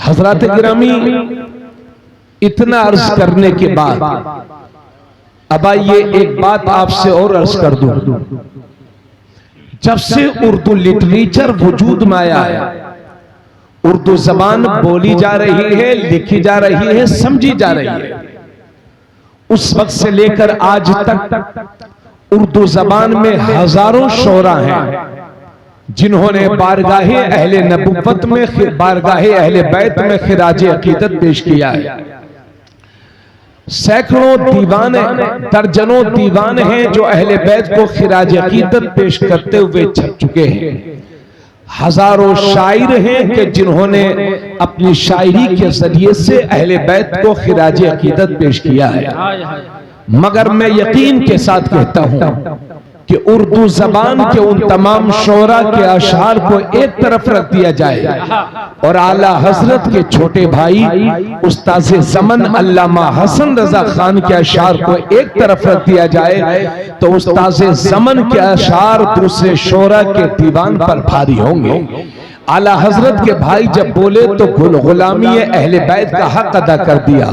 हजरत गिरामी, इतना अर्ज करने के बाद अब आइए एक बात आपसे और अर्ज कर दूं। जब से उर्दू लिटरेचर वजूद में आया है, उर्दू जबान बोली जा रही है, लिखी जा रही है, समझी जा रही है, उस वक्त से लेकर आज तक उर्दू जबान में हजारों शोरा हैं जिन्होंने बारगाहे अहले नबुव्वत में, बारगाहे अहले बैत में खिराजे अकीदत पेश किया है। सैकड़ों दीवान, दर्जनों दीवान हैं जो अहले बैत को खिराजे अकीदत पेश करते हुए छप चुके हैं। हजारों शायर हैं कि जिन्होंने अपनी शायरी के जरिए से अहले बैत को खिराजे अकीदत पेश किया है। मगर मैं यकीन के साथ कहता हूं कि उर्दू जबान के उन तमाम शोरा के अशार को एक तरफ रख दिया जाए और आला हजरत के छोटे भाई उस्ताद ज़मन अल्लामा हसन रजा खान के अशार को एक तरफ रख दिया जाए तो उस्ताद ज़मन के अशार दूसरे शोरा के दीवान पर भारी होंगे। आला हजरत के भाई जब बोले तो गुलामी अहले बैत का हक अदा कर दिया।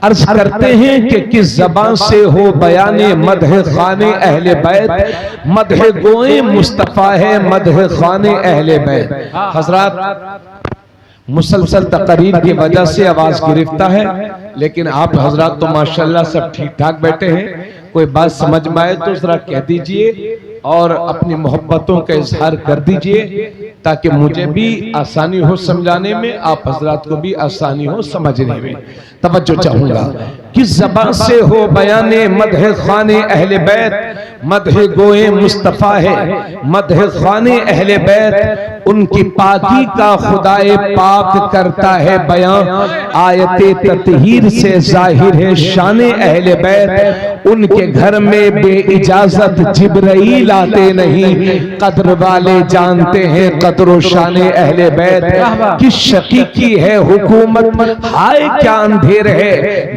अर्ज करते हैं कि किस जबान से हो बयाने मदह खाने अहले बैत, मदह गोए मुस्तफा है मदह खाने अहले बैत। हजरात, मुसलसल तकरीर की वजह से आवाज गिरफ्ता है, लेकिन आप हजरात तो माशाल्लाह सब ठीक ठाक बैठे हैं। कोई बात समझ में आए तो जरा कह दीजिए और अपनी मोहब्बतों का इजहार कर दीजिए ताकि मुझे भी आसानी हो समझाने में, आप हजरात को भी आसानी हो समझने में। तवज्जो चाहूंगा। किस ज़बान से हो बयाने मदह खाने अहले बैत, मदह गोए मुस्तफा है मदह खाने अहले बैत, उनकी पाकी का खुदाए पाक करता है बयान, आयते ततहीर से जाहिर है शाने अहले बैत, उनके घर में बे इजाजत जिब्राइल आते नहीं, कद्र वाले जानते हैं कद्र शाने अहले बैत। किस शकी की है हुकूमत, हाय क्या अंधेर है,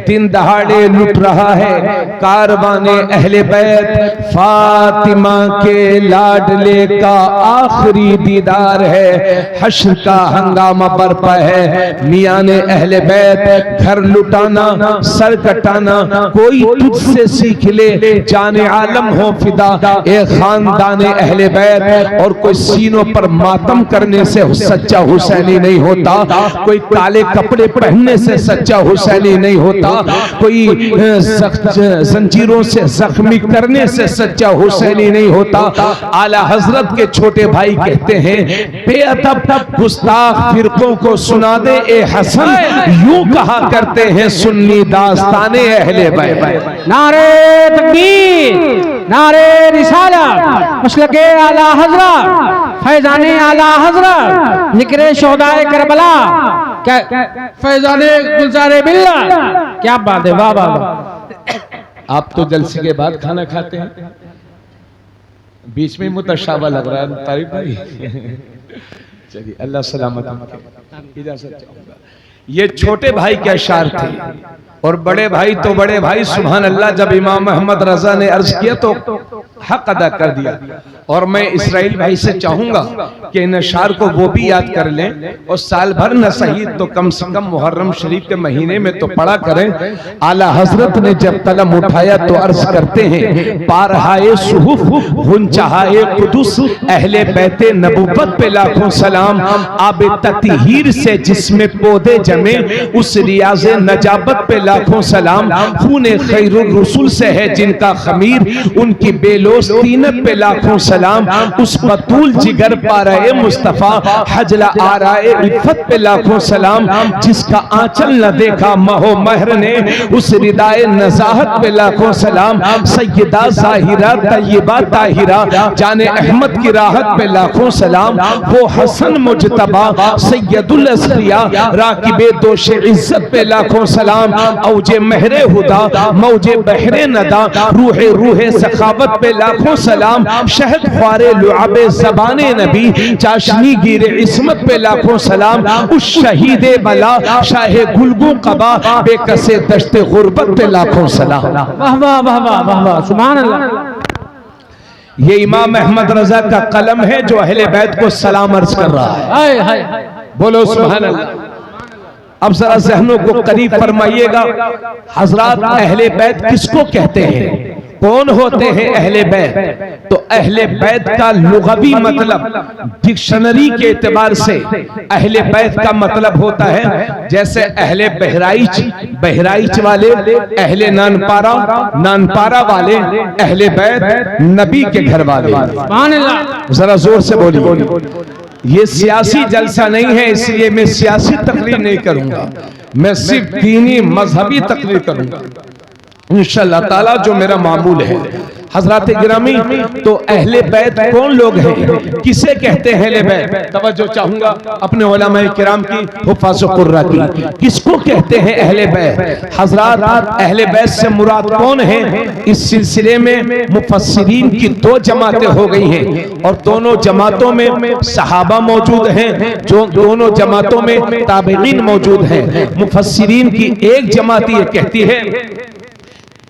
दिन दहाड़े लुट रहा है कारवाने अहले बैत, फातिमा के लाडले का आखिरी दीदार है, हश्र का हंगामा बरपा है मियां ने अहले बैत, घर लुटाना सर कटाना कोई तुझसे सीख ले, जाने आलम हो फिदा ए खानदान अहले बैत। और कोई सीनों पर मातम करने से सच्चा हुसैनी नहीं होता, कोई काले कपड़े पहनने से सच्चा हुसैनी नहीं होता, कोई जंजीरों से जख्मी करने से सच्चा हुसैनी नहीं होता। आला हजरत के छोटे भाई कहते हैं बेअदब गुस्ताख फिरकों को सुना दे ए हसन, यूं कहा करते हैं सुन्नी दास्ताने अहले बैत। नारे तकबीर, नारे रिसालत, मसलके आला हजरत, फैजाने आला हजरत, जिक्रे शोहदाए करबला, फैजाने गुलजारे बिल्ला। क्या बात है, वाह वाह। आप तो जलसे के बाद खाना खाते हैं, बीच में मुतशाबा लग रहा है तारीफ भाई। चलिए अल्लाह सलामत रखे। इजाजत चाहूंगा। ये छोटे भाई के अशार थे और बड़े भाई तो बड़े भाई सुभान अल्लाह, जब इमाम अहमद रजा ने अर्ज किया तो हक अदा कर दिया। और मैं इसराइल भाई से चाहूंगा कि इन अशार को वो भी याद कर लें और साल भर न सही तो कम से कम मुहर्रम शरीफ के महीने में तो पढ़ा करें। आला हजरत ने जब कलम उठाया तो अर्ज करते हैं पारहाए सुहुफ हुंचहाए कुदुस अहले बैते नबुव्वत पे लाखों सलाम, आबे ततहीर से जिसमें पौधे जमे उस रियाज़े नजाबत पे लाखों सलाम, खूने खैरुर रसूल से है जिनका खमीर उनकी बेलोस तीनत पे लाखों सलाम, उस बतूल जिगर पाराए मुस्तफा हजला आराए इफ़्फ़त पे लाखों सलाम, जिसका आंचल न देखा महो महर ने उस रिदाए नज़ाहत पे लाखों सलाम, सैयदा ज़ाहिरा तय्यबा ताहिरा जाने अहमद की राहत पे लाखों सलाम, वो हसन मुजतबा सैयदुल असरिया राकिबे दोशे इज्जत पे लाखों सलाम, औजे महरे हुदा मौजे बहरे नदा रूहे रूहे सखावत पे लाखों सलाम, शहद ख्वारे लुआबे ज़बाने नबी चाशनी गिरे इस्मत पे लाखों सलाम, उस शहीदे बला शाहे गुलगू कबा बेकसे दश्ते गुर्बत पे लाखों सलाम। वाह वाह वाह वाह वाह, सुभान अल्लाह। ये इमाम अहमद रजा का कलम है जो अहले बैत को सलाम अर्ज कर रहा है। हाय हाय, बोलो सुभान अल्लाह। अब जरा ज़हनों को करीब फरमाइएगा, हजरात अहले बैत किसको कहते हैं, कौन होते हैं अहले बैत? तो अहले बैत का लुग़वी मतलब डिक्शनरी के एतबार से अहले बैत का मतलब होता है जैसे अहले बहराइच, बहराइच वाले, अहले नानपारा, नानपारा वाले, अहले बैत नबी के घर वाले। सुभान अल्लाह। जरा जोर से बोलिए। ये सियासी जलसा नहीं है, इसलिए मैं सियासी तकरीर नहीं करूंगा, मैं सिर्फ दीनी मजहबी तकरीर करूंगा इंशाअल्लाह ताला, जो मेरा मामूल है। हजरात गिरामी, तो अहले बैत कौन लोग हैं, किसे कहते हैं अहले बैत? तवज्जो चाहूंगा अपने उलमाए किराम की, हुफ़ाज़ कुर्रा की। किसको कहते हैं अहले बैत? हजरात अहले बैत से मुराद कौन है? इस सिलसिले में मुफस्सिरीन की दो जमातें हो गई हैं और दोनों जमातों में सहाबा मौजूद हैं, जो दोनों जमातों में ताबईन मौजूद हैं। मुफस्सिरीन की एक जमात ये कहती है,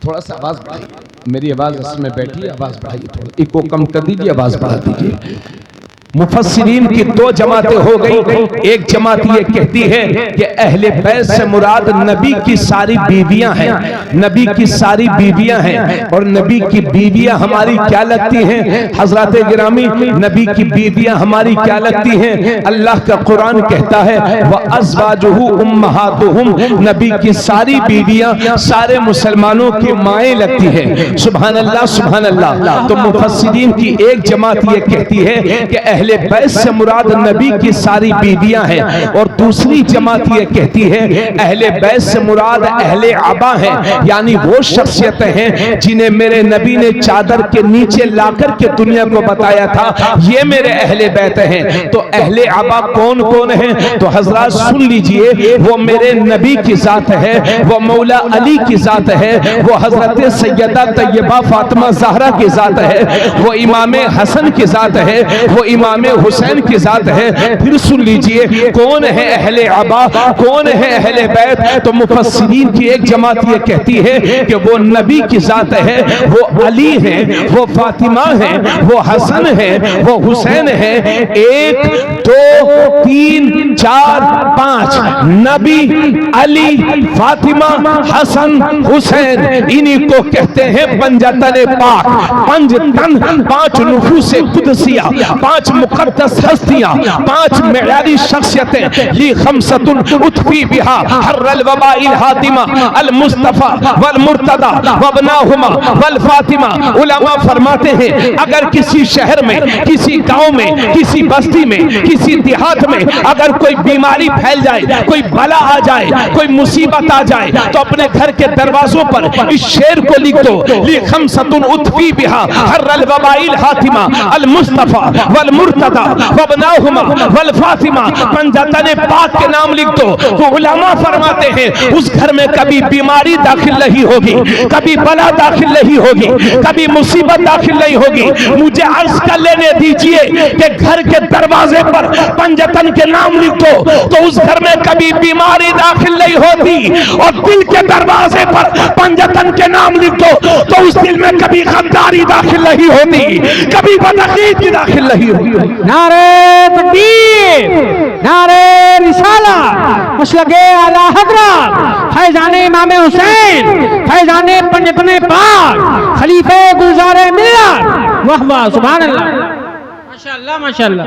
थोड़ा सा आवाज बढ़ाइए, मेरी आवाज असल में बैठी है, आवाज बढ़ाइए, थोड़ा इको कम कर दीजिए, आवाज बढ़ा दीजिए। मुफस्सिरीन की दो जमातें हो गई। एक जमात ये कहती है कि अहले बैत से मुराद नबी की सारी बीवियां हैं, नबी की सारी बीवियां हैं। और नबी की बीवियां हमारी क्या लगती हैं हजरत गिरामी? नबी की बीवियां हमारी क्या लगती हैं? अल्लाह का कुरान कहता है व अज़वाजुहु उम्महातुहुम, नबी की सारी बीवियां सारे मुसलमानों की माएँ लगती हैं। सुभान अल्लाह, सुभान अल्लाह। तो मुफस्सिरीन की एक जमात ये कहती है कि अहले बैत से मुराद नबी की सारी बीवियां हैं और दूसरी जमात ये कहती है अहले बैत से मुराद अहले अबा हैं, यानी वो शख्सियतें हैं जिन्हें मेरे नबी ने चादर के नीचे लाकर के दुनिया को बताया था ये मेरे अहले बैत हैं। तो अहले अबा कौन कौन है? तो हजरात सुन लीजिए, वो मेरे नबी की जात है, वो मौला अली की जात है, वो हजरत सैयदा तैयबा फातिमा ज़हरा की जात है, वो इमाम हसन की जात है, वो इमाम हुसैन की जात है। फिर सुन लीजिए कौन है अहले अबा, कौन है अहले बैत? तो मुफस्सिरीन की एक जमात ये कहती है कि वो नबी की जात है, वो अली है, वो फातिमा है, वो हसन है, वो हुसैन है। 1 2 3 4 5 नबी, अली, फातिमा, हसन, हुसैन, इन्हीं को कहते हैं पंजतन पाक, पंज तन, 5 नुफूसे कुदसिया, 5 मुकद्दस हस्तियां, 5 मेयारी शख्सियतें, ली खमसतुन उतफी बिहा हर्रल वबाइल हातिमा अल मुस्तफा वल मुर्तदा वबनाहुमा वल फातिमा। उलमा फरमाते हैं अगर किसी शहर में, किसी गांव में, किसी बस्ती में, किसी देहात में अगर कोई बीमारी फैल जाए, कोई बला आ जाए, कोई मुसीबत आ जाए, तो अपने घर के दरवाजों पर इस शेर को लिख दो, ली खमसतुन उतफी बिहा हर्रल वबाइल हातिमा अल मुस्तफा वल मुर्तदा वबनाहुमा वल फातिमा। पंजतन पाक के नाम लिख दो। तो उलमा फरमाते हैं उस घर में कभी बीमारी दाखिल नहीं होगी, कभी बला दाखिल नहीं होगी, कभी मुसीबत दाखिल नहीं होगी। मुझे अर्ज कर लेने दीजिए कि घर के दरवाजे पर पंजतन के नाम लिख दो तो उस घर में कभी बीमारी दाखिल नहीं होती। और दिल के दरवाजे पर पंजतन के नाम लिख दो तो उस दिल में कभी गद्दारी दाखिल नहीं होती, कभी बदअकीदगी दाखिल नहीं होती। नारे तकबीर, नारे रिसाला, मसलके आला हज़रत फैज़ाने इमाम हुसैन, फैज़ाने पंजतन पाक, खलीफे गुलज़ारे मिल्लत। वाह वाह, सुभान अल्लाह, माशाअल्लाह, माशाअल्लाह।